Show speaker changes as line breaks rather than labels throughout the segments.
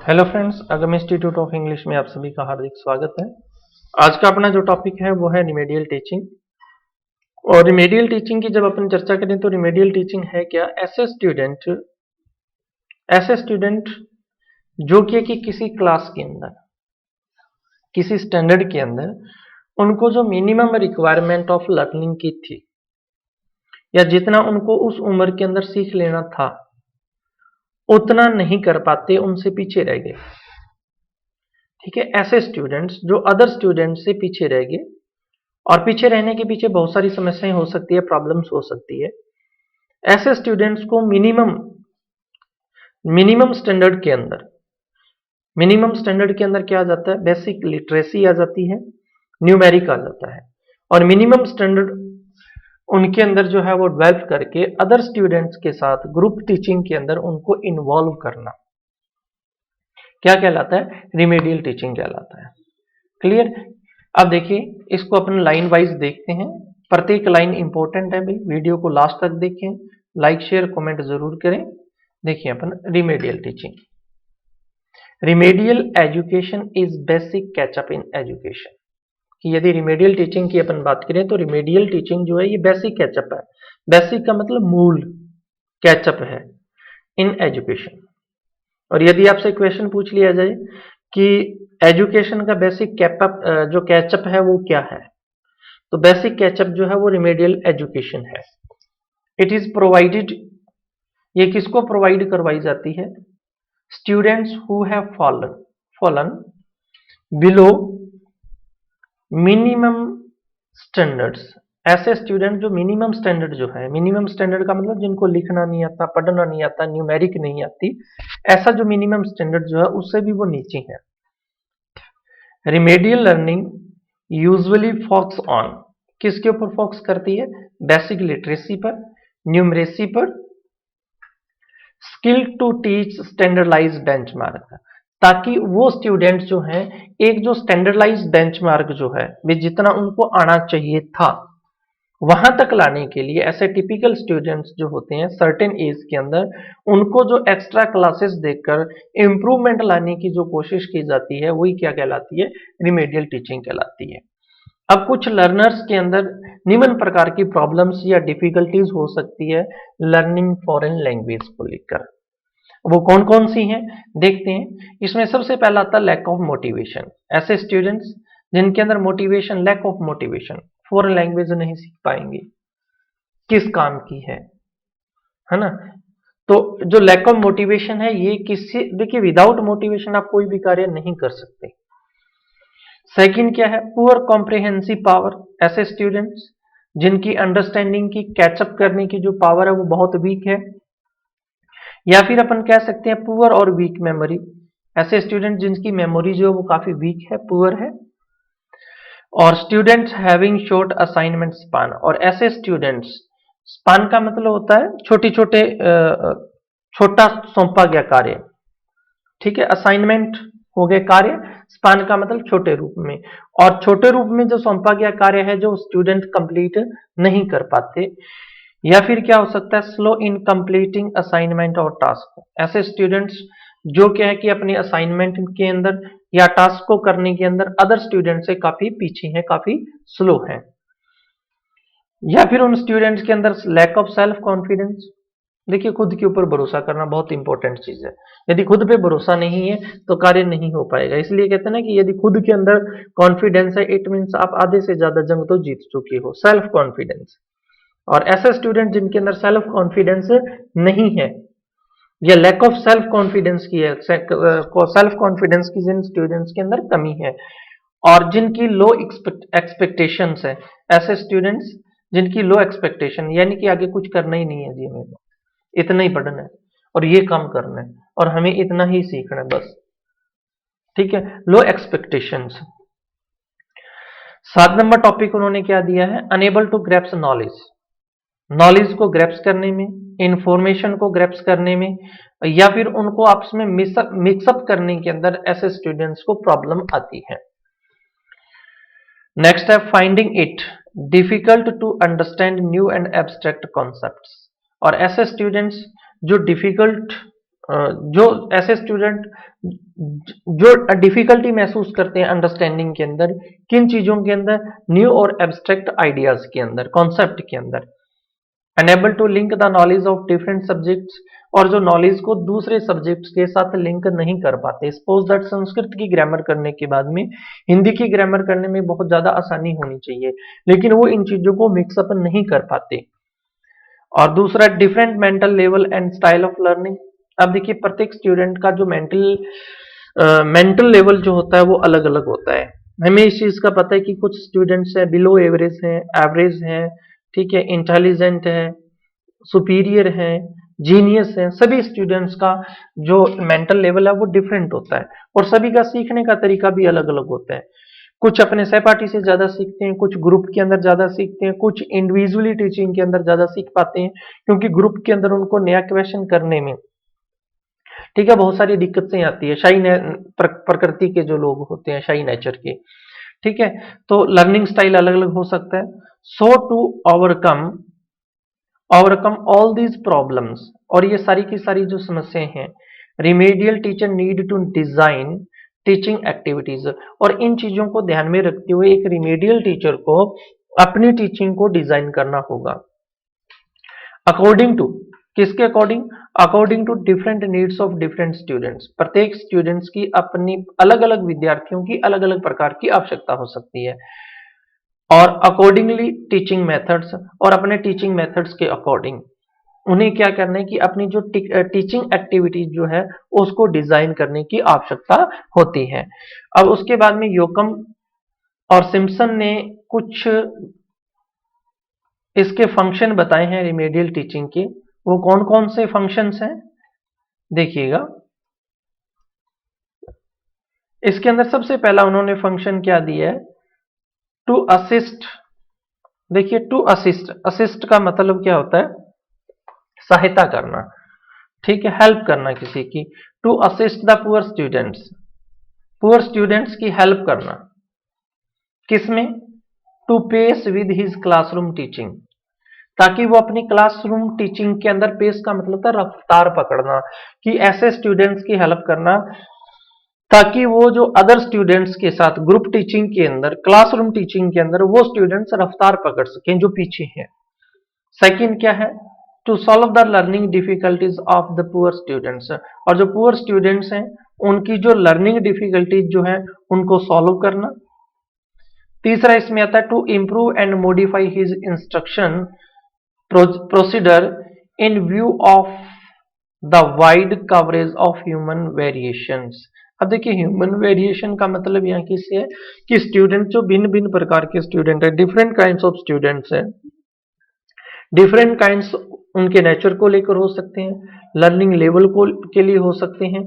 Hello friends, Agam institute of English में आप सभी का हार्दिक स्वागत है। आज का अपना जो टॉपिक है वो है रिमेडियल टीचिंग। और रिमेडियल टीचिंग की जब अपन चर्चा करें तो रिमेडियल टीचिंग है क्या? ऐसे स्टूडेंट जो कि किसी क्लास के अंदर, किसी स्टैंडर्ड के अंदर उनको जो मिनिमम रिक्वायरमेंट ऑफ लर्निंग की थी या जितना उनको उस उम्र के अंदर सीख लेना था उतना नहीं कर पाते, उनसे पीछे रह गए। ठीक है, ऐसे स्टूडेंट्स जो अदर स्टूडेंट से पीछे रह गए, और पीछे रहने के पीछे बहुत सारी समस्याएं हो सकती है, प्रॉब्लम्स हो सकती है। ऐसे स्टूडेंट्स को मिनिमम स्टैंडर्ड के अंदर क्या आ जाता है? बेसिक लिटरेसी आ जाती है, न्यूमेरिक आ जाता है। और मिनिमम स्टैंडर्ड उनके अंदर जो है वो डेवलप करके अदर स्टूडेंट्स के साथ ग्रुप टीचिंग के अंदर उनको इन्वॉल्व करना क्या कहलाता है? रिमेडियल टीचिंग कहलाता है। क्लियर? अब देखिए, इसको अपन लाइन वाइज देखते हैं। प्रत्येक लाइन इंपॉर्टेंट है भाई, वीडियो को लास्ट तक देखें, लाइक शेयर कमेंट जरूर करें। देखिए अपन remedial teaching. Remedial education is basic catch up in education. कि यदि रिमेडियल टीचिंग की अपन बात करें तो रिमेडियल टीचिंग जो है ये बेसिक कैचअप है। बेसिक का मतलब मूल, कैचअप है इन एजुकेशन। और यदि आपसे क्वेश्चन पूछ लिया जाए कि एजुकेशन का बेसिक जो कैचअप है वो क्या है, तो बेसिक कैचअप जो है वो रिमेडियल एजुकेशन है। इट इज प्रोवाइडेड, ये किसको प्रोवाइड करवाई जाती है? Students who have fallen below minimum standards. ऐसे स्टूडेंट जो मिनिमम स्टैंडर्ड जो है, मिनिमम स्टैंडर्ड का मतलब जिनको लिखना नहीं आता, पढ़ना नहीं आता, न्यूमेरिक नहीं आती, ऐसा जो मिनिमम स्टैंडर्ड जो है उससे भी वो नीचे है। Remedial learning usually focus on, किसके ऊपर फोकस करती है? बेसिक लिटरेसी पर, न्यूमरेसी पर, skill to teach standardise benchmark, ताकि वो स्टूडेंट जो हैं एक जो स्टैंडर्डाइज बेंचमार्क जो है वे जितना उनको आना चाहिए था वहां तक लाने के लिए ऐसे टिपिकल स्टूडेंट्स जो होते हैं सर्टेन एज के अंदर, उनको जो एक्स्ट्रा क्लासेस देकर इंप्रूवमेंट लाने की जो कोशिश की जाती है वही क्या कहलाती है? रिमेडियल टीचिंग कहलाती है। अब कुछ लर्नर्स के अंदर निम्न प्रकार की प्रॉब्लम्स या डिफिकल्टीज हो सकती है लर्निंग फॉरेन लैंग्वेज को लेकर। वो कौन कौन सी हैं देखते हैं। इसमें सबसे पहला आता है लैक ऑफ मोटिवेशन। ऐसे स्टूडेंट्स जिनके अंदर motivation, lack of motivation, foreign language नहीं सीख पाएंगे, किस काम की है ना? तो जो लैक ऑफ मोटिवेशन है ये किसी, देखिए विदाउट मोटिवेशन आप कोई भी कार्य नहीं कर सकते। सेकंड क्या है? Poor comprehensive power. ऐसे स्टूडेंट्स जिनकी अंडरस्टैंडिंग की, कैचअप करने की जो पावर है वो बहुत वीक है, या फिर अपन कह सकते हैं पुअर और वीक मेमोरी। ऐसे स्टूडेंट जिनकी मेमोरी जो है वो काफी वीक है, पुअर है। और students having short assignment span, और ऐसे स्टूडेंट्स, स्पान का मतलब होता है छोटा सौंपा गया कार्य, ठीक है? असाइनमेंट हो गए कार्य, स्पान का मतलब छोटे रूप में, और छोटे रूप में जो सौंपा गया कार्य है जो स्टूडेंट कंप्लीट नहीं कर पाते। या फिर क्या हो सकता है? स्लो इन कंप्लीटिंग असाइनमेंट और टास्क। ऐसे स्टूडेंट्स जो क्या है कि अपने असाइनमेंट के अंदर या टास्क को करने के अंदर अदर स्टूडेंट से काफी पीछे हैं, काफी स्लो हैं। या फिर उन स्टूडेंट्स के अंदर लैक ऑफ सेल्फ कॉन्फिडेंस। देखिए, खुद के ऊपर भरोसा करना बहुत इंपॉर्टेंट चीज है। यदि खुद पे भरोसा नहीं है तो कार्य नहीं हो पाएगा। इसलिए कहते हैं ना कि यदि खुद के अंदर कॉन्फिडेंस है, इट मीन्स आप आधे से ज्यादा जंग तो जीत चुके हो। Self confidence. और ऐसे स्टूडेंट जिनके अंदर सेल्फ कॉन्फिडेंस नहीं है या लैक ऑफ सेल्फ कॉन्फिडेंस की है, सेल्फ कॉन्फिडेंस की जिन स्टूडेंट्स के अंदर कमी है और जिनकी लो एक्सपेक्टेशंस है, ऐसे स्टूडेंट्स जिनकी लो एक्सपेक्टेशन, यानी कि आगे कुछ करना ही नहीं है जी, हमें इतना ही पढ़ना है और ये काम करना है और हमें इतना ही सीखना है बस, ठीक है? लो एक्सपेक्टेशंस। 7 नंबर टॉपिक उन्होंने क्या दिया है? Unable to grasp knowledge. Knowledge को ग्रैप्स करने में, इंफॉर्मेशन को ग्रैप्स करने में, या फिर उनको आपस में मिक्सअप करने के अंदर ऐसे स्टूडेंट्स को प्रॉब्लम आती है। नेक्स्ट है finding it difficult to understand new and abstract concepts. और ऐसे स्टूडेंट्स जो डिफिकल्ट जो ऐसे स्टूडेंट जो डिफिकल्टी महसूस करते हैं अंडरस्टैंडिंग के अंदर, किन चीजों के अंदर, न्यू और एब्स्ट्रैक्ट आइडियाज के अंदर, कॉन्सेप्ट के अंदर, unable to link the knowledge of different subjects, और जो नॉलेज को दूसरे सब्जेक्ट्स के साथ लिंक नहीं कर पाते। सपोज दैट संस्कृत की ग्रामर करने के बाद में हिंदी की ग्रामर करने में बहुत ज्यादा आसानी होनी चाहिए, लेकिन वो इन चीजों को मिक्सअप नहीं कर पाते। और दूसरा, different mental level and style of learning. अब देखिए प्रत्येक स्टूडेंट का जो मेंटल लेवल जो होता है वो अलग अलग होता है। हमें इस चीज का पता है कि कुछ स्टूडेंट्स है बिलो एवरेज हैं, एवरेज हैं, ठीक है, इंटेलिजेंट है, सुपीरियर है, जीनियस है। सभी स्टूडेंट्स का जो मेंटल लेवल है वो डिफरेंट होता है, और सभी का सीखने का तरीका भी अलग अलग होता है। कुछ अपने सहपाठी से ज्यादा सीखते हैं, कुछ ग्रुप के अंदर ज्यादा सीखते हैं, कुछ इंडिविजुअली टीचिंग के अंदर ज्यादा सीख पाते हैं, क्योंकि ग्रुप के अंदर उनको नया क्वेश्चन करने में, ठीक है, बहुत सारी दिक्कतें आती है। प्रकृति के जो लोग होते हैं, शाई नेचर के, ठीक है, तो लर्निंग स्टाइल अलग अलग हो सकता है। So to overcome overcome all these problems, और ये सारी की सारी जो समस्याएं हैं, remedial teacher need to design teaching activities, और इन चीजों को ध्यान में रखते हुए एक रिमेडियल टीचर को अपनी टीचिंग को डिजाइन करना होगा अकॉर्डिंग टू, किसके अकॉर्डिंग, according to different needs of different students. प्रत्येक स्टूडेंट्स की अपनी अलग अलग, विद्यार्थियों की अलग अलग प्रकार की आवश्यकता हो सकती है, और अकॉर्डिंगली टीचिंग मेथड्स, और अपने टीचिंग मेथड्स के अकॉर्डिंग उन्हें क्या करना है कि अपनी जो टीचिंग एक्टिविटीज जो है उसको डिजाइन करने की आवश्यकता होती है। अब उसके बाद में योकम और सिम्पसन ने कुछ इसके फंक्शन बताए हैं रिमेडियल टीचिंग के। वो कौन कौन से फंक्शंस हैं देखिएगा। इसके अंदर सबसे पहला उन्होंने फंक्शन क्या दिया है, टू असिस्ट। देखिए टू असिस्ट, असिस्ट का मतलब क्या होता है, सहायता करना, ठीक है, हेल्प करना किसी की। To assist the poor students, poor students की हेल्प करना, किसमें, to pace with his classroom teaching, ताकि वो अपनी क्लासरूम टीचिंग के अंदर, पेस का मतलब था रफ्तार पकड़ना, कि ऐसे स्टूडेंट्स की हेल्प करना ताकि वो जो अदर स्टूडेंट्स के साथ ग्रुप टीचिंग के अंदर, क्लासरूम टीचिंग के अंदर वो स्टूडेंट्स रफ्तार पकड़ सकें जो पीछे हैं। सेकंड क्या है, to solve the learning difficulties of the poor students, और जो पुअर स्टूडेंट्स हैं उनकी जो लर्निंग डिफिकल्टीज जो है उनको सॉल्व करना। तीसरा इसमें आता है, to improve and modify his instruction procedure in view of the wide coverage of human variations. अब देखिए ह्यूमन वेरिएशन का मतलब यहाँ किससे है, कि स्टूडेंट जो भिन्न भिन्न प्रकार के स्टूडेंट है, डिफरेंट काइंड्स ऑफ स्टूडेंट्स हैं, डिफरेंट काइंड्स उनके नेचर को लेकर हो सकते हैं, लर्निंग लेवल को के लिए हो सकते हैं,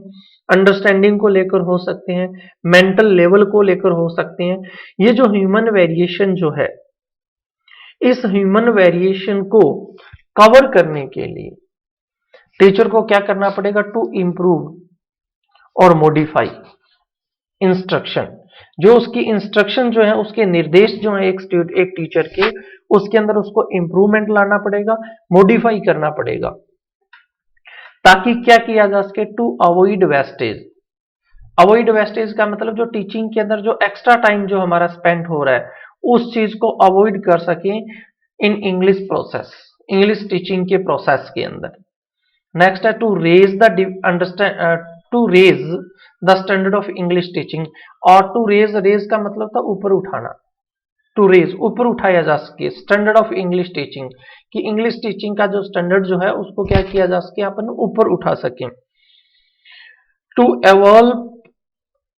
अंडरस्टैंडिंग को लेकर हो सकते हैं, मेंटल लेवल को लेकर हो सकते हैं। ये जो ह्यूमन वेरिएशन जो है, इस ह्यूमन वेरिएशन को कवर करने के लिए टीचर को क्या करना पड़ेगा, टू इम्प्रूव और मॉडिफाई इंस्ट्रक्शन, जो उसकी इंस्ट्रक्शन जो है, उसके निर्देश जो है एक टीचर के, उसके अंदर उसको इंप्रूवमेंट लाना पड़ेगा, मॉडिफाई करना पड़ेगा, ताकि क्या किया जा सके, to avoid wastage. Avoid wastage का मतलब जो टीचिंग के अंदर जो एक्स्ट्रा टाइम जो हमारा स्पेंड हो रहा है उस चीज को अवॉइड कर सके in English process, English teaching के प्रोसेस के अंदर। नेक्स्ट है, to raise the understand, to raise the standard of English teaching, और टू रेज, रेज का मतलब था ऊपर उठाना, टू रेज ऊपर उठाया जा सके स्टैंडर्ड ऑफ इंग्लिश टीचिंग, कि इंग्लिश टीचिंग का जो स्टैंडर्ड जो है उसको क्या किया जा सके, अपन ऊपर उठा सके। To evolve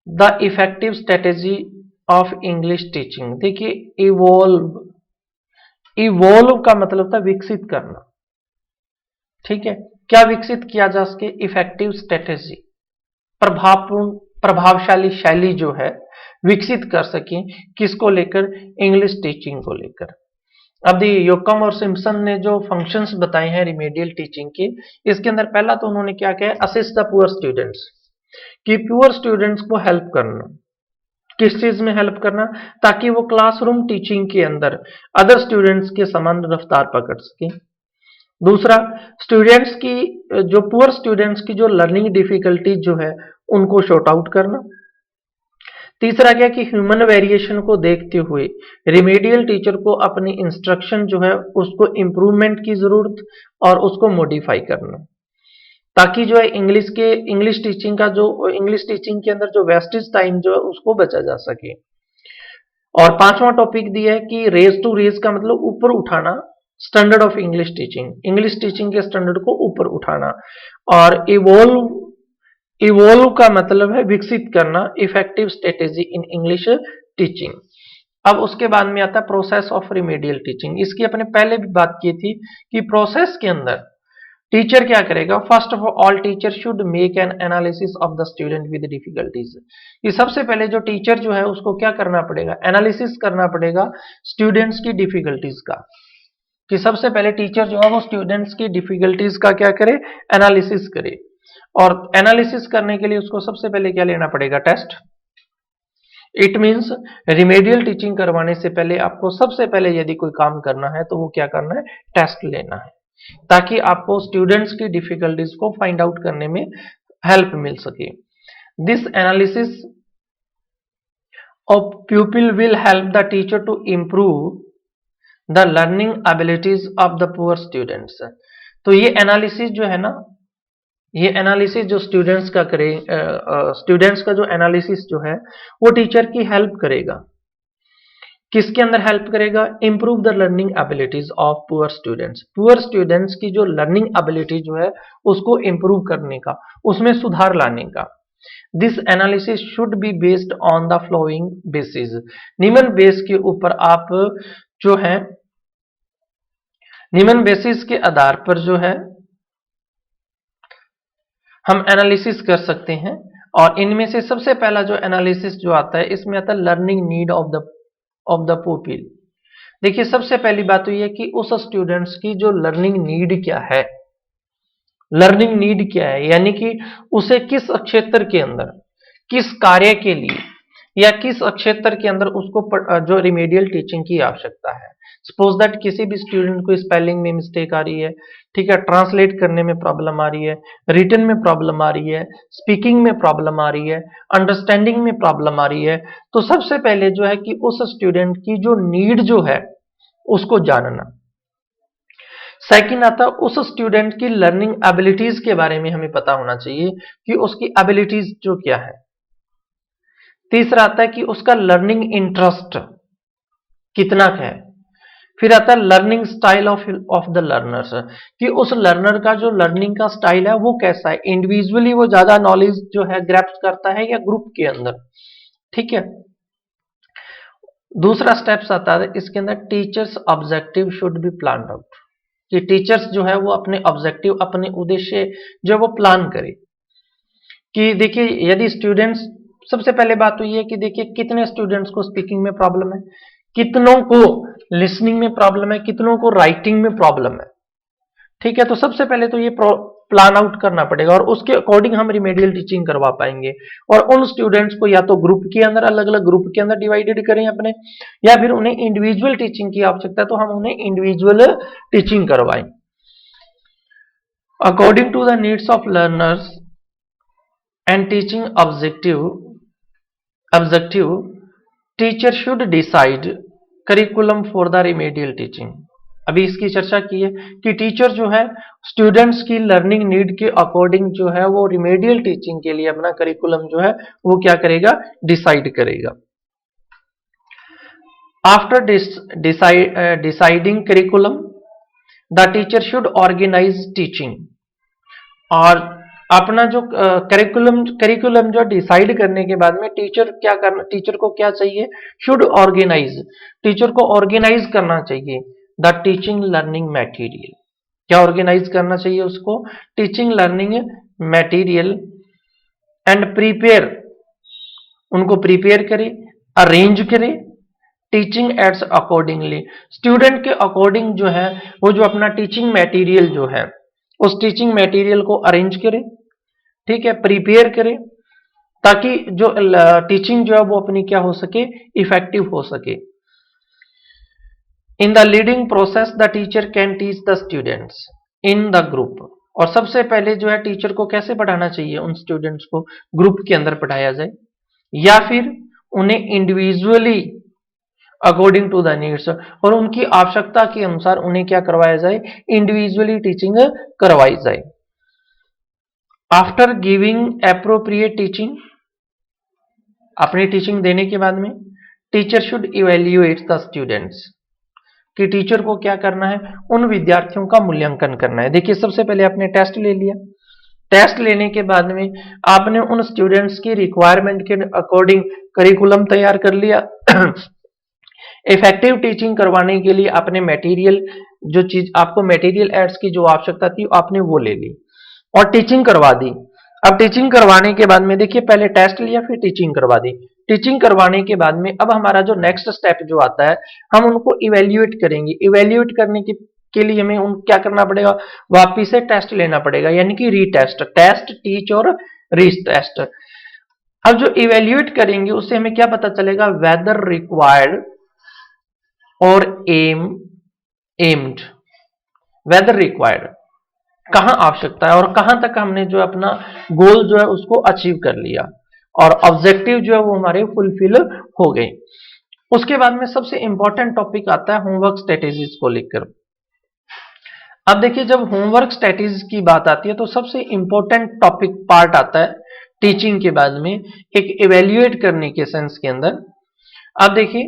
the effective strategy of English teaching. देखिए इवॉल्व, इवॉल्व का मतलब था विकसित करना, ठीक है, क्या विकसित किया जा सके, इफेक्टिव स्ट्रेटेजी, प्रभावपूर्ण प्रभावशाली शैली जो है विकसित कर सके, किसको लेकर, इंग्लिश टीचिंग को लेकर। अब देखिए योकम और सिम्पसन ने जो फंक्शंस बताए हैं रिमेडियल टीचिंग के, इसके अंदर पहला तो उन्होंने क्या किया, असिस्ट द पुअर स्टूडेंट्स, कि पुअर स्टूडेंट्स को हेल्प करना, किस चीज में हेल्प करना, ताकि वो क्लासरूम टीचिंग के अंदर अदर स्टूडेंट्स के समान रफ्तार पकड़ सके। दूसरा, स्टूडेंट्स की जो पुअर स्टूडेंट्स की जो लर्निंग डिफिकल्टीज जो है उनको शॉर्ट आउट करना। तीसरा क्या कि ह्यूमन वेरिएशन को देखते हुए रिमेडियल टीचर को अपनी इंस्ट्रक्शन जो है उसको इम्प्रूवमेंट की जरूरत और उसको मॉडिफाई करना, ताकि जो है इंग्लिश टीचिंग के अंदर जो वेस्टेज टाइम जो है उसको बचा जा सके। और पांचवा टॉपिक दिया है कि रेज टू रेज का मतलब ऊपर उठाना स्टैंडर्ड ऑफ इंग्लिश टीचिंग के स्टैंडर्ड को ऊपर उठाना। और इवोल्व का मतलब है विकसित करना effective strategy in English teaching. अब उसके बाद में आता है प्रोसेस ऑफ रिमेडियल टीचिंग। इसकी अपने पहले भी बात की थी कि प्रोसेस के अंदर टीचर क्या करेगा, first of all teacher should make an analysis of the student with difficulties. ये सबसे पहले जो टीचर जो है उसको क्या करना पड़ेगा, एनालिसिस करना पड़ेगा स्टूडेंट्स की डिफिकल्टीज का। कि सबसे पहले टीचर जो है वो स्टूडेंट्स की डिफिकल्टीज का क्या करे, एनालिसिस करे। और एनालिसिस करने के लिए उसको सबसे पहले क्या लेना पड़ेगा, test. It means remedial teaching करवाने से पहले आपको सबसे पहले यदि कोई काम करना है तो वो क्या करना है, टेस्ट लेना है, ताकि आपको स्टूडेंट्स की डिफिकल्टीज को फाइंड आउट करने में हेल्प मिल सके। This analysis of pupil will help the teacher to improve the learning abilities of the poor students. तो ये एनालिसिस जो है ना, ये एनालिसिस जो स्टूडेंट्स का करे, स्टूडेंट्स का जो एनालिसिस जो है वो टीचर की हेल्प करेगा। किसके अंदर हेल्प करेगा, improve the learning abilities of poor students की जो लर्निंग एबिलिटी जो है उसको इंप्रूव करने का, उसमें सुधार लाने का। This analysis should be based on the flowing basis. निम्न बेस के ऊपर आप जो है, निम्न बेसिस के आधार पर जो है हम एनालिसिस कर सकते हैं। और इनमें से सबसे पहला जो एनालिसिस जो आता है इसमें आता है learning need of the pupil. देखिए सबसे पहली बात तो यह है कि उस स्टूडेंट्स की जो लर्निंग नीड क्या है, लर्निंग नीड क्या है, यानी कि उसे किस क्षेत्र के अंदर, किस कार्य के लिए या किस क्षेत्र के अंदर उसको जो रिमेडियल टीचिंग की आवश्यकता है। सपोज दैट किसी भी स्टूडेंट को स्पेलिंग में मिस्टेक आ रही है, ठीक है, ट्रांसलेट करने में प्रॉब्लम आ रही है, रिटन में प्रॉब्लम आ रही है, स्पीकिंग में प्रॉब्लम आ रही है, अंडरस्टैंडिंग में प्रॉब्लम आ रही है, तो सबसे पहले जो है कि उस स्टूडेंट की जो नीड जो है उसको जानना। सेकंड आता है उस स्टूडेंट की लर्निंग एबिलिटीज के बारे में हमें पता होना चाहिए कि उसकी एबिलिटीज जो क्या है। तीसरा आता है कि उसका लर्निंग इंटरेस्ट कितना है। फिर आता है learning style of the learners, कि उस लर्नर का जो लर्निंग का स्टाइल है वो कैसा है, इंडिविजुअली वो ज्यादा नॉलेज जो है ग्रैप्स करता है या ग्रुप के अंदर, ठीक है। दूसरा स्टेप्स आता है इसके अंदर teachers objective should be plan out, कि टीचर्स जो है वो अपने ऑब्जेक्टिव, अपने उद्देश्य जो है वो प्लान करे। कि देखिए यदि स्टूडेंट्स, सबसे पहले बात तो ये है कि देखिए कितने स्टूडेंट्स को स्पीकिंग में प्रॉब्लम है, कितनों को लिसनिंग में प्रॉब्लम है, कितनों को राइटिंग में प्रॉब्लम है, ठीक है। तो सबसे पहले तो ये प्लान आउट करना पड़ेगा और उसके अकॉर्डिंग हम रिमेडियल टीचिंग करवा पाएंगे। और उन स्टूडेंट्स को या तो ग्रुप के अंदर, अलग अलग ग्रुप के अंदर डिवाइडेड करें अपने, या फिर उन्हें इंडिविजुअल टीचिंग की आवश्यकता है तो हम उन्हें इंडिविजुअल टीचिंग करवाएं according to the needs of learners and teaching objective. Teacher should decide curriculum for the remedial teaching. अभी इसकी चर्चा की है कि टीचर जो है स्टूडेंट्स की लर्निंग नीड के अकॉर्डिंग जो है वो रिमेडियल टीचिंग के लिए अपना करिकुलम जो है वो क्या करेगा, डिसाइड करेगा। After deciding curriculum the teacher should organise teaching. और अपना जो करिकुलम जो डिसाइड करने के बाद में टीचर क्या करना, टीचर को क्या चाहिए, शुड ऑर्गेनाइज, टीचर को ऑर्गेनाइज करना चाहिए द टीचिंग लर्निंग मटेरियल। क्या ऑर्गेनाइज करना चाहिए उसको, teaching learning material and prepare, उनको प्रिपेयर करे, अरेंज करे, टीचिंग एड्स अकॉर्डिंगली, स्टूडेंट के अकॉर्डिंग जो है वो जो अपना टीचिंग मटेरियल जो है उस टीचिंग मटेरियल को अरेंज करे, ठीक है, प्रिपेयर करे, ताकि जो टीचिंग जो है वो अपनी क्या हो सके, इफेक्टिव हो सके। In the leading process the teacher can teach the students, in the group. और सबसे पहले जो है टीचर को कैसे पढ़ाना चाहिए, उन स्टूडेंट्स को ग्रुप के अंदर पढ़ाया जाए, या फिर उन्हें individually according to the needs, और उनकी आवश्यकता के अनुसार उन्हें क्या करवाया जाए, इंडिविजुअली टीचिंग करवाई जाए। आफ्टर गिविंग एप्रोप्रिएट टीचिंग, अपनी टीचिंग देने के बाद में teacher should evaluate the students, कि टीचर को क्या करना है, उन विद्यार्थियों का मूल्यांकन करना है। देखिए सबसे पहले आपने टेस्ट ले लिया, टेस्ट लेने के बाद में आपने उन स्टूडेंट्स की रिक्वायरमेंट के अकॉर्डिंग करिकुलम तैयार कर लिया। इफेक्टिव टीचिंग करवाने के लिए आपने मटेरियल, जो चीज आपको मटेरियल एड्स की जो आवश्यकता थी आपने वो ले ली और टीचिंग करवा दी। अब टीचिंग करवाने के बाद में देखिए पहले टेस्ट लिया फिर टीचिंग करवा दी। टीचिंग करवाने के बाद में अब हमारा जो नेक्स्ट स्टेप जो आता है, हम उनको इवेल्युएट करेंगे। इवेल्युएट करने के लिए हमें उन क्या करना पड़ेगा, वापिस से टेस्ट लेना पड़ेगा, यानी कि रीटेस्ट, टेस्ट, टीच और रीटेस्ट। अब जो इवेल्युएट करेंगे उससे हमें क्या पता चलेगा, वेदर रिक्वायर्ड और एम्ड, वेदर रिक्वायर्ड कहां आवश्यकता है और कहां तक हमने जो अपना गोल जो है उसको अचीव कर लिया, और ऑब्जेक्टिव जो है वो हमारे फुलफिल हो गए। उसके बाद में सबसे इंपॉर्टेंट टॉपिक आता है होमवर्क स्ट्रेटेजीज को लेकर। अब देखिए जब होमवर्क स्ट्रेटेजीज की बात आती है तो सबसे इंपॉर्टेंट टॉपिक पार्ट आता है टीचिंग के बाद में, एक इवेल्युएट करने के सेंस के अंदर। अब देखिए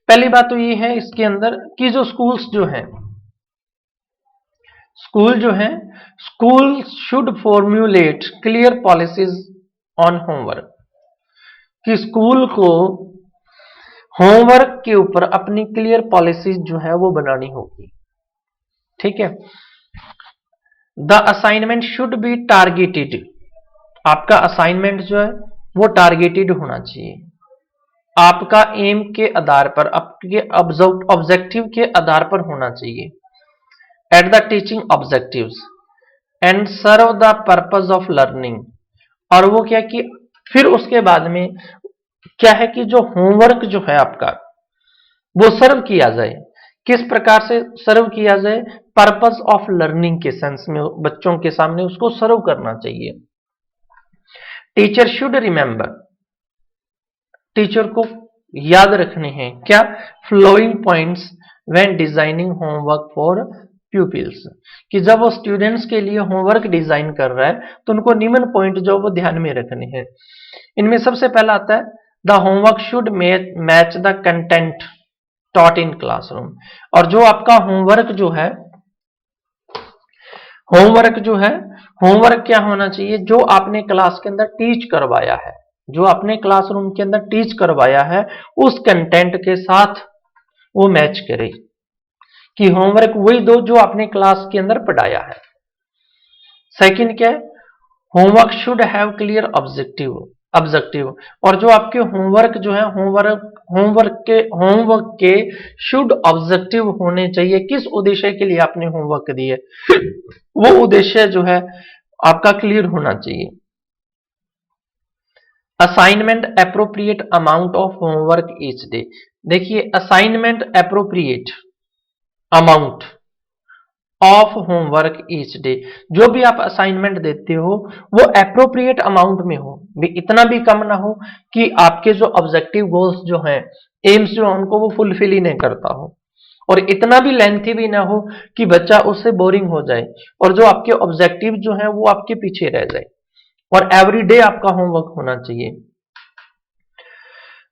पहली बात तो ये है इसके अंदर कि जो स्कूल्स जो हैं, school should formulate clear policies on homework, कि स्कूल को होमवर्क के ऊपर अपनी क्लियर पॉलिसीज जो है वो बनानी होगी। ठीक है। The assignment should be targeted, आपका असाइनमेंट जो है वो टारगेटेड होना चाहिए, आपका एम के आधार पर, आपके ऑब्जेक्टिव के आधार पर होना चाहिए। At the teaching objectives and serve the purpose of learning. और वो क्या कि फिर उसके बाद में क्या है कि जो होमवर्क जो है आपका वो सर्व किया जाए, किस प्रकार से सर्व किया जाए, पर्पस ऑफ लर्निंग के सेंस में बच्चों के सामने उसको सर्व करना चाहिए। टीचर शुड रिमेंबर, टीचर को याद रखने हैं क्या, following points when designing homework for pupils, कि जब वो स्टूडेंट्स के लिए होमवर्क डिजाइन कर रहा है तो उनको निम्न पॉइंट जो वो ध्यान में रखने हैं। इनमें सबसे पहला आता है the homework should match the content taught in classroom. और जो आपका होमवर्क क्या होना चाहिए, जो आपने क्लास के अंदर टीच करवाया है, जो आपने क्लासरूम के अंदर टीच करवाया है उस कंटेंट के साथ वो मैच करे, कि होमवर्क वही दो जो आपने क्लास के अंदर पढ़ाया है। सेकंड क्या है, homework should have clear objective, और जो आपके होमवर्क जो है होमवर्क के शुड ऑब्जेक्टिव होने चाहिए, किस उद्देश्य के लिए आपने होमवर्क दिए वो उद्देश्य जो है आपका क्लियर होना चाहिए। Assignment appropriate amount of homework each day, देखिए assignment appropriate amount of homework each day, जो भी आप असाइनमेंट देते हो वो एप्रोप्रिएट अमाउंट में हो, इतना भी कम ना हो कि आपके जो ऑब्जेक्टिव गोल्स जो हैं, एम्स जो हैं उनको वो फुलफिल ही नहीं करता हो, और इतना भी लेंथी भी ना हो कि बच्चा उससे बोरिंग हो जाए, और जो आपके ऑब्जेक्टिव जो हैं वो आपके पीछे रह जाए, और एवरीडे आपका होमवर्क होना चाहिए।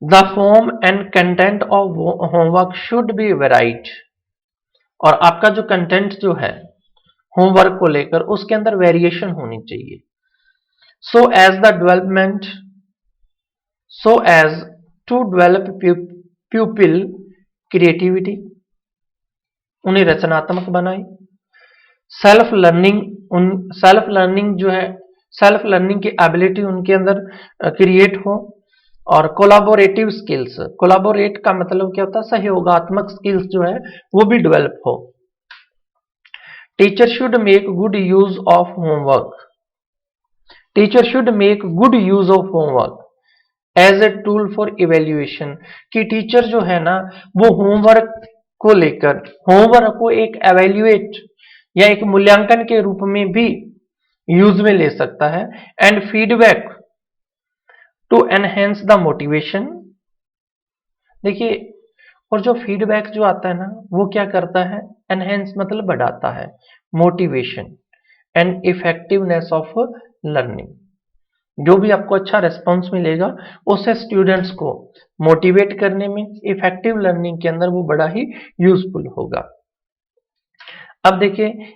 The form and content of homework should be varied, और आपका जो कंटेंट जो है होमवर्क को लेकर उसके अंदर वेरिएशन होनी चाहिए। So as to develop pupil creativity, उन्हें रचनात्मक बनाए। सेल्फ लर्निंग की एबिलिटी उनके अंदर क्रिएट हो, और कोलाबोरेटिव स्किल्स, कोलाबोरेट का मतलब क्या होता है, सहयोगात्मक स्किल्स जो है वो भी डेवलप हो। Teacher should make good use of homework, teacher should make good use of homework as a tool for evaluation, कि टीचर जो है ना वो होमवर्क को लेकर होमवर्क को एक एवेल्युएट या एक मूल्यांकन के रूप में भी यूज में ले सकता है। And feedback to enhance the motivation. देखिए, और जो फीडबैक जो आता है ना, वो क्या करता है, एनहेंस मतलब बढ़ाता है motivation and effectiveness of learning. जो भी आपको अच्छा रिस्पॉन्स मिलेगा उससे स्टूडेंट्स को मोटिवेट करने में, इफेक्टिव लर्निंग के अंदर वो बड़ा ही यूजफुल होगा। अब देखिए,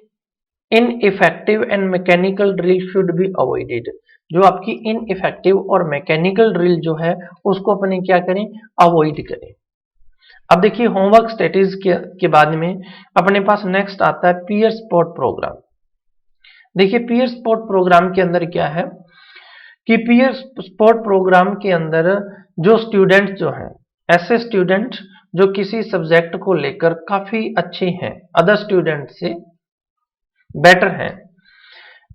in effective and mechanical drill should be avoided. जो आपकी इन इफेक्टिव और मैकेनिकल ड्रिल जो है उसको अपने क्या करें, अवॉइड करें। अब देखिए, होमवर्क स्टडीज के बाद में अपने पास नेक्स्ट आता है पीयर सपोर्ट प्रोग्राम। देखिए, पीयर सपोर्ट प्रोग्राम के अंदर क्या है कि पीयर सपोर्ट प्रोग्राम के अंदर जो स्टूडेंट जो हैं, ऐसे स्टूडेंट जो किसी सब्जेक्ट को लेकर काफी अच्छे हैं, अदर स्टूडेंट से बेटर हैं,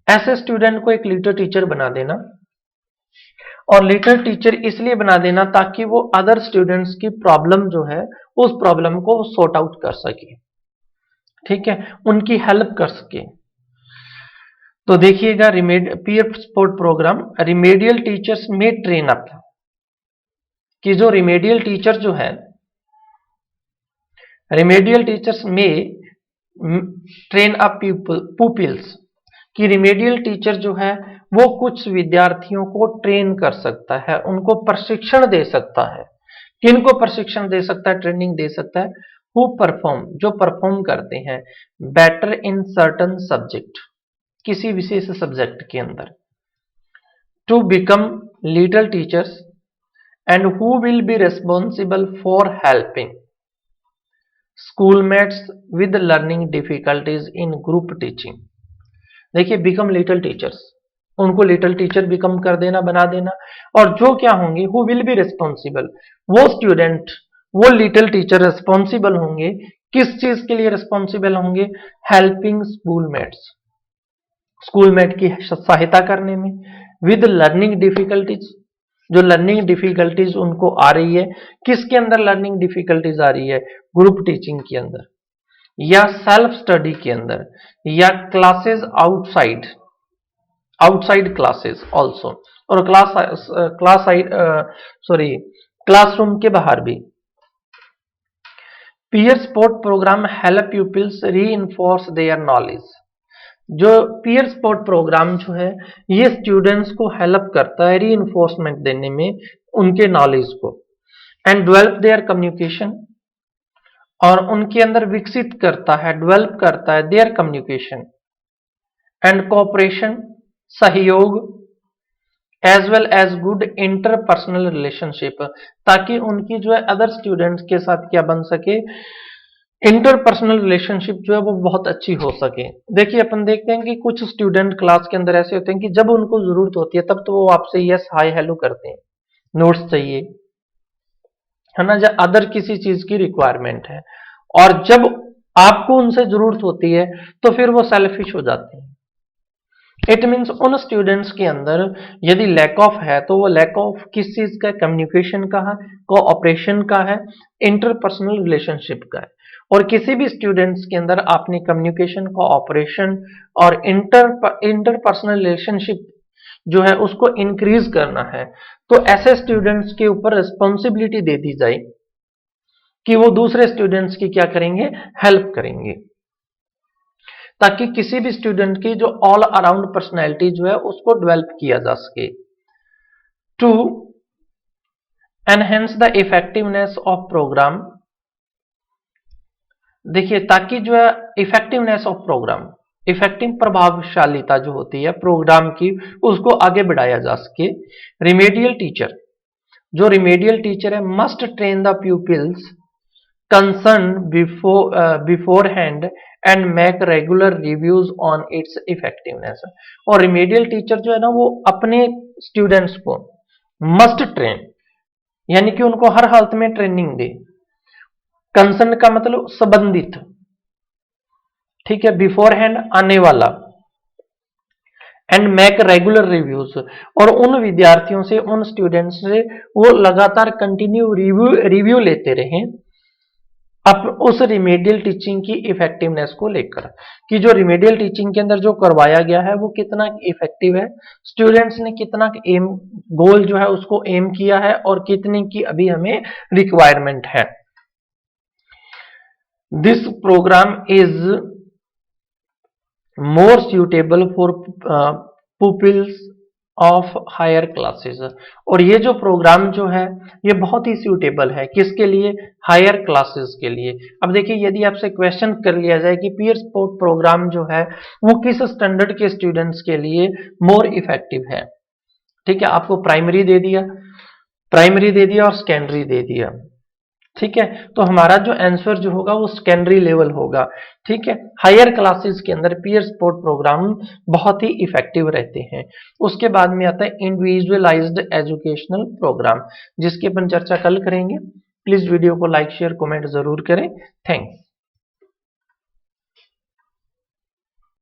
ऐसे स्टूडेंट को एक लीडर टीचर बना देना। और लीडर टीचर इसलिए बना देना ताकि वो अदर स्टूडेंट्स की प्रॉब्लम जो है उस प्रॉब्लम को सॉर्ट आउट कर सके, ठीक है, उनकी हेल्प कर सके। तो देखिएगा, peer support programme remedial teachers में ट्रेन अप, कि जो रिमेडियल टीचर जो है, रिमेडियल टीचर्स में ट्रेन अप पुपिल्स, कि रिमेडियल टीचर जो है वो कुछ विद्यार्थियों को ट्रेन कर सकता है, उनको प्रशिक्षण दे सकता है। किनको प्रशिक्षण दे सकता है, ट्रेनिंग दे सकता है, हु परफॉर्म, जो परफॉर्म करते हैं बेटर इन सर्टन सब्जेक्ट, किसी विशेष सब्जेक्ट के अंदर, to become leader teachers and who will be responsible for helping schoolmates with learning difficulties in group teaching. देखिए, बिकम लिटिल टीचर्स, उनको लिटिल टीचर बिकम कर देना, बना देना। और जो क्या होंगे, हु विल बी रिस्पॉन्सिबल, वो स्टूडेंट, वो लिटिल टीचर रिस्पॉन्सिबल होंगे, किस चीज के लिए रिस्पॉन्सिबल होंगे, हेल्पिंग स्कूलमेट्स, स्कूलमेट की सहायता करने में, विद लर्निंग डिफिकल्टीज, जो लर्निंग डिफिकल्टीज उनको आ रही है, किसके अंदर लर्निंग डिफिकल्टीज आ रही है, ग्रुप टीचिंग के अंदर, या सेल्फ स्टडी के अंदर, या classes outside, outside classes also, और क्लासरूम के बाहर भी। Peer support programme help peoples reinforce their knowledge. जो पीयर सपोर्ट प्रोग्राम जो है ये स्टूडेंट्स को हेल्प करता है रीइंफोर्समेंट देने में उनके नॉलेज को, एंड डेवलप देयर कम्युनिकेशन, और उनके अंदर विकसित करता है, डेवलप करता है देयर कम्युनिकेशन एंड कोऑपरेशन, सहयोग, as well as good interpersonal relationship, ताकि उनकी जो है अदर स्टूडेंट्स के साथ क्या बन सके, इंटरपर्सनल रिलेशनशिप जो है वो बहुत अच्छी हो सके। देखिए, अपन देखते हैं कि कुछ स्टूडेंट क्लास के अंदर ऐसे होते हैं कि जब उनको जरूरत होती है तब तो वो आपसे यस हाय हेलो करते हैं, नोट्स चाहिए, है ना, या अदर किसी चीज की रिक्वायरमेंट है, और जब आपको उनसे जरूरत होती है तो फिर वो सेल्फिश हो जाते हैं। इट मीन्स उन स्टूडेंट्स के अंदर यदि लैक ऑफ है तो वो लैक ऑफ किस चीज का, कम्युनिकेशन का है, कोऑपरेशन का है, इंटरपर्सनल रिलेशनशिप का है। और किसी भी स्टूडेंट्स के अंदर आपने कम्युनिकेशन, कोऑपरेशन और इंटरपर्सनल रिलेशनशिप जो है उसको इंक्रीज करना है, तो ऐसे स्टूडेंट्स के ऊपर रिस्पॉन्सिबिलिटी दे दी जाए कि वो दूसरे स्टूडेंट्स की क्या करेंगे, हेल्प करेंगे, ताकि किसी भी स्टूडेंट की जो ऑल अराउंड पर्सनैलिटी जो है उसको डेवलप किया जा सके। To enhance the effectiveness of programme. देखिए, ताकि जो है इफेक्टिवनेस ऑफ प्रोग्राम, इफेक्टिव प्रभावशालीता जो होती है प्रोग्राम की, उसको आगे बढ़ाया जा सके। रिमेडियल टीचर, जो रिमेडियल टीचर है, must train the pupils concern before hand and make regular reviews on it's effectiveness. और रिमेडियल टीचर जो है ना वो अपने स्टूडेंट्स को मस्ट ट्रेन, यानी कि उनको हर हालत में ट्रेनिंग दे। कंसर्न का मतलब संबंधित, ठीक है, बिफोर हैंड आने वाला, एंड मेक रेगुलर रिव्यूज, और उन विद्यार्थियों से, उन स्टूडेंट्स से वो लगातार कंटिन्यू रिव्यू लेते रहें अब उस रिमेडियल टीचिंग की इफेक्टिवनेस को लेकर कि जो रिमेडियल टीचिंग के अंदर जो करवाया गया है वो कितना इफेक्टिव है, स्टूडेंट्स ने कितना एम गोल जो है उसको एम किया है और कितने की अभी हमें रिक्वायरमेंट है। This programme is more suitable for pupils of higher classes. और ये जो प्रोग्राम जो है ये बहुत ही सूटेबल है किसके लिए, हायर क्लासेस के लिए। अब देखिए यदि आपसे क्वेश्चन कर लिया जाए कि पीयर सपोर्ट प्रोग्राम जो है वो किस स्टैंडर्ड के स्टूडेंट्स के लिए मोर इफेक्टिव है, ठीक है, आपको प्राइमरी दे दिया और सेकेंडरी दे दिया, ठीक है, तो हमारा जो आंसर जो होगा वो सेकेंडरी लेवल होगा, ठीक है। हायर क्लासेस के अंदर पीयर सपोर्ट प्रोग्राम बहुत ही इफेक्टिव रहते हैं। उसके बाद में आता है इंडिविजुअलाइज्ड एजुकेशनल प्रोग्राम, जिसकी अपन चर्चा कल करेंगे। प्लीज वीडियो को लाइक शेयर कमेंट जरूर करें। थैंक्स।